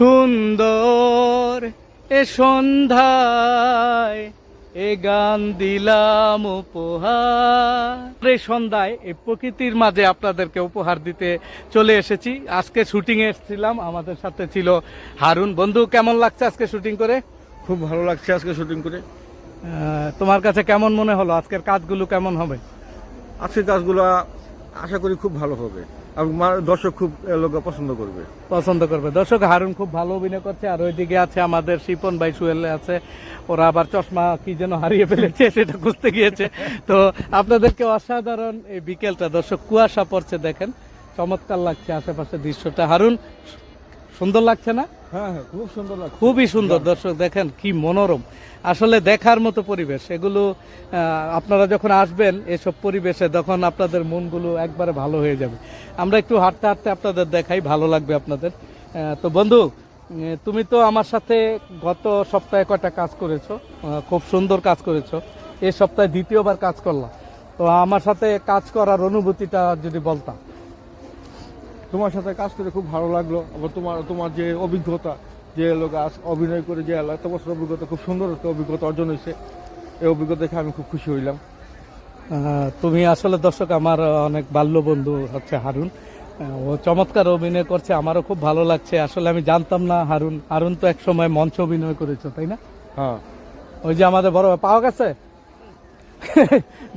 সুন্দর এ সন্ধ্যায় এ গান দিলাম উপহার। এই সন্ধ্যায় এই প্রকৃতির মাঝে আপনাদেরকে উপহার দিতে চলে এসেছি। আজকে শুটিং এ এসেছিলাম, আমাদের সাথে ছিল হারুন। বন্ধু, কেমন লাগছে আজকে শুটিং করে? খুব ভালো লাগছে আজকে শুটিং করে। তোমার কাছে কেমন মনে হলো? আজকের কাজগুলো কেমন হবে? আজকের কাজগুলো আশা করি খুব ভালো হবে এবং দর্শক খুব লোক পছন্দ করবে। দর্শক, হারুন খুব ভালো অভিনয় করছে। আর ওইদিকে আছে আমাদের শিপন ভাই, সুহেল আছে। ওরা আবার চশমা কি যেন হারিয়ে ফেলেছে, সেটা খুঁজতে গিয়েছে। তো আপনাদেরকে অসাধারণ এই বিকেলটা, দর্শক কুয়াশা পড়ছে, দেখেন চমৎকার লাগছে আশেপাশে দৃশ্যটা। হারুন, সুন্দর লাগছে না? হ্যাঁ হ্যাঁ, খুব সুন্দর লাগছে, খুবই সুন্দর। দর্শক দেখেন কি মনোরম, আসলে দেখার মতো পরিবেশ এগুলো। আপনারা যখন আসবেন এসব পরিবেশে, তখন আপনাদের মনগুলো একবারে ভালো হয়ে যাবে। আমরা একটু হাঁটতে হাঁটতে আপনাদের দেখাই, ভালো লাগবে আপনাদের। তো বন্ধু, তুমি তো আমার সাথে গত সপ্তাহে কয়টা কাজ করেছো, খুব সুন্দর কাজ করেছো। এই সপ্তাহে দ্বিতীয়বার কাজ করলাম। তো আমার সাথে কাজ করার অনুভূতিটা যদি বলতাম। তোমার সাথে কাজ করে খুব ভালো লাগলো। আবার তোমার যে অভিজ্ঞতা, যে লোক অভিনয় করে যে এত বছর অভিজ্ঞতা, খুব সুন্দর একটা অভিজ্ঞতা অর্জন হয়েছে। এই অভিজ্ঞতা দেখে আমি খুব খুশি হইলাম। তুমি আসলে দর্শক আমার অনেক বাল্য বন্ধু হচ্ছে হারুন। ও চমৎকার অভিনয় করছে, আমারও খুব ভালো লাগছে। আসলে আমি জানতাম না হারুন তো এক সময় মঞ্চ অভিনয় করেছো, তাই না? হ্যাঁ, ওই যে আমাদের বড় ভাই পাওয়া গেছে।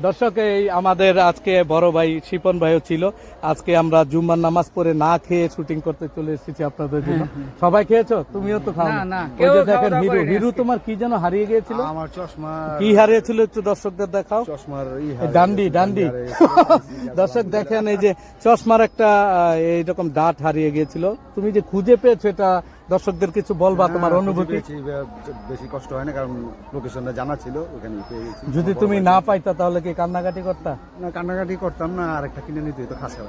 দর্শক, এই আমাদের আজকে বড় ভাই শিপন ভাইও ছিল। আজকে আমরা জুম্মার নামাজ পড়ে না খেয়ে শুটিং করতে চলে এসেছি আপনাদের জন্য। সবাই খেয়েছো? তুমিও তো খাও না? ওই যে দেখেন হিরু তোমার কি যেন হারিয়ে গিয়েছিল? আমার চশমা। কি হারিয়েছিল একটু দর্শকদের দেখাও। চশমার ডান্ডি। দর্শক দেখেন, এই যে চশমার একটা এইরকম ডাট হারিয়ে গিয়েছিল। তুমি যে খুঁজে পেয়েছো, এটা দর্শকদের কিছু বলবা, তোমার অনুভূতি? বেশি কষ্ট হয় না, কারণ লোকেশনটা জানা ছিল, ওখানে পেয়ে গেছি। যদি তুমি না পাইতা তাহলে কি কান্নাকাটি করতা? না, কান্নাকাটি করতাম না, আর একটা কিনে নিতে তো খাসা।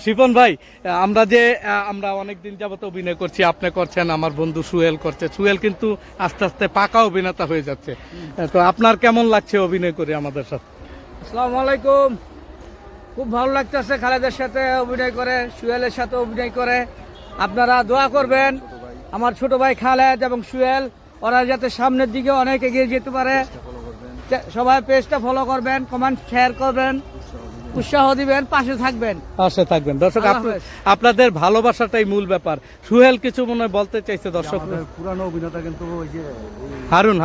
শিপন ভাই, আমরা অনেকদিন যাবত অভিনয় করছি, আপনি করছেন, আমার বন্ধু সুহেল করছে। সুহেল কিন্তু আস্তে আস্তে পাকা অভিনেতা হয়ে যাচ্ছে। তো আপনার কেমন লাগছে অভিনয় করে আমাদের সাথে? আসসালামু আলাইকুম। খুব ভালো লাগতেছে খালেদের সাথে অভিনয় করে, সুহেলের সাথে অভিনয় করে। আপনারা দোয়া করবেন আমার ছোট ভাই খালেদ এবং সুহেল, ওরা যাতে সামনের দিকে অনেক এগিয়ে যেতে পারে। সবাই পেজটা ফলো করবেন, কমেন্ট শেয়ার করবেন, উৎসাহ দিবেন, পাশে থাকবেন। দর্শক, আপনাদের ভালোবাসাটাই মূল ব্যাপার। সুহেল কিছু মনে হয় বলতে চাইছে দর্শক। পুরানো অভিনেতা কিন্তু ওই যে হারুন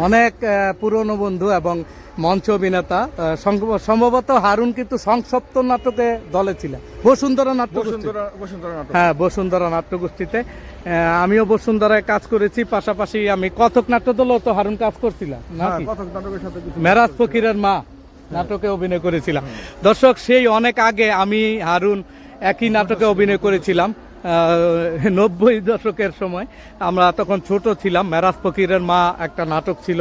অনেক পুরনো বন্ধু এবং মঞ্চ অভিনেতা। সম্ভবত হারুন কিন্তু সংসপ্ত নাটকে দলে ছিল, বসুন্ধরা নাট্যগোষ্ঠী। হ্যাঁ, বসুন্ধরা নাট্যগোষ্ঠীতে আমিও বসুন্ধরায় কাজ করেছি। পাশাপাশি আমি কথক নাট্য দলও তো হারুন কাজ করছিলাম নাকি? মেরাজ ফকিরের মা নাটকে অভিনয় করেছিলাম। দর্শক, সেই অনেক আগে আমি হারুন একই নাটকে অভিনয় করেছিলাম। 90 দশকের সময়, আমরা তখন ছোট ছিলাম। মেরাজ ফকিরের মা একটা নাটক ছিল,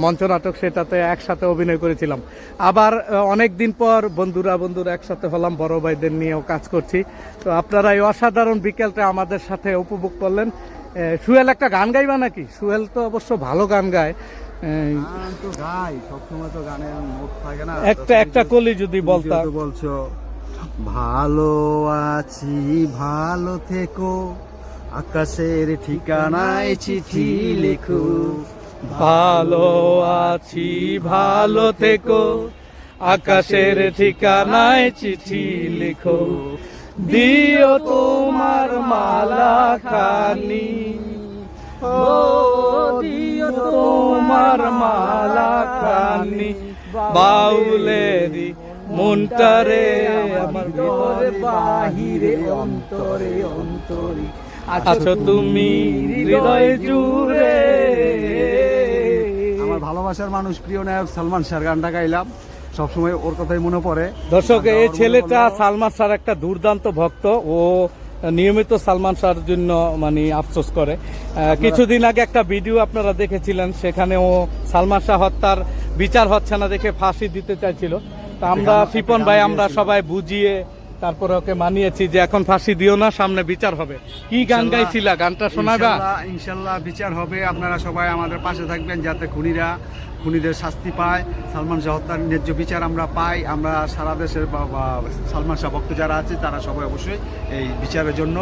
মঞ্চ নাটক, সেটাতে একসাথে অভিনয় করেছিলাম। আবার অনেক দিন পর বন্ধুরা একসাথে হলাম, বড় ভাইদের নিয়েও কাজ করছি। তো আপনারা এই অসাধারণ বিকেলটা আমাদের সাথে উপভোগ করলেন। সুহেল একটা গান গাইবা নাকি? সুহেল তো অবশ্য ভালো গান গায়। একটা কলি যদি বলতা। বলছো ভালো আছি, ভালো থেকো, আকাশের ঠিকানায় চিঠি লেখো। ভালো আছি, ভালো থেকো, আকাশের ঠিকানায় চিঠি লেখো। দিও তোমার মালা খানি, দিও তোমার মালা খানি, বাউলেরি মনটারে আমার ভিতরে বাহিরে অন্তরে অন্তরে আছো তুমি হৃদয় জুড়ে। আমার ভালোবাসার মানুষ, প্রিয় নায়ক সালমান শাহর গানটা গাইলাম, সবসময় ওর কথাই মনে পড়ে। দর্শক, এই ছেলেটা সালমান শাহর একটা দুর্দান্ত ভক্ত। ও নিয়মিত সালমান শাহর জন্য আফসোস করে। কিছুদিন আগে একটা ভিডিও আপনারা দেখেছিলেন, সেখানে ও সালমান শাহ হত্যার বিচার হচ্ছে না দেখে ফাঁসি দিতে চাইছিল। আমরা শিপন ভাই, আমরা সবাই বুঝিয়ে তারপরে ওকে মানিয়েছি যে এখন ফাঁসি দিও না, সামনে বিচার হবে। কি গান গাইছিলা, গানটা শোনাবা? ইনশাল্লাহ বিচার হবে। আপনারা সবাই আমাদের পাশে থাকবেন, যাতে খুনিরা খুনিদের শাস্তি পায়, সালমান শাহ হত্যার ন্যায্য বিচার আমরা পাই। আমরা সারা দেশের বা সালমান শাহ ভক্ত যারা আছে তারা সবাই অবশ্যই এই বিচারের জন্য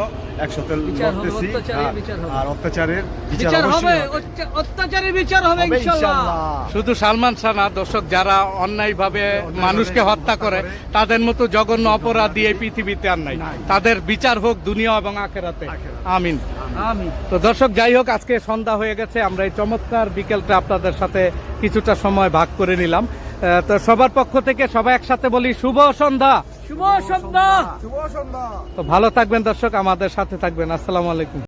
একসাথে বিচার হবে, লড়তেছি। অত্যাচারের বিচার হবে। আর অত্যাচারের বিচার হবে, অবশ্যই হবে। অত্যাচারের বিচার হবে হবে ইনশাআল্লাহ। ইনশাআল্লাহ। শুধু সালমান শাহ না, দর্শক যারা অন্যায়ভাবে মানুষকে হত্যা করে তাদের মতো জঘন্য অপরাধী এই পৃথিবীতে আর নাই। তাদের বিচার হোক দুনিয়া এবং আখেরাতে। আমিন। আমিন। তো দর্শক যাই হোক, আজকে সন্ধ্যা হয়ে গেছে, আমরা এই চমৎকার বিকেলটা আপনাদের সাথে কিছুটা সময় ভাগ করে নিলাম। তো সবার পক্ষ থেকে সবাই একসাথে বলি শুভ সন্ধ্যা। শুভ সন্ধ্যা। তো ভালো থাকবেন দর্শক, আমাদের সাথে থাকবেন। আসসালামু আলাইকুম।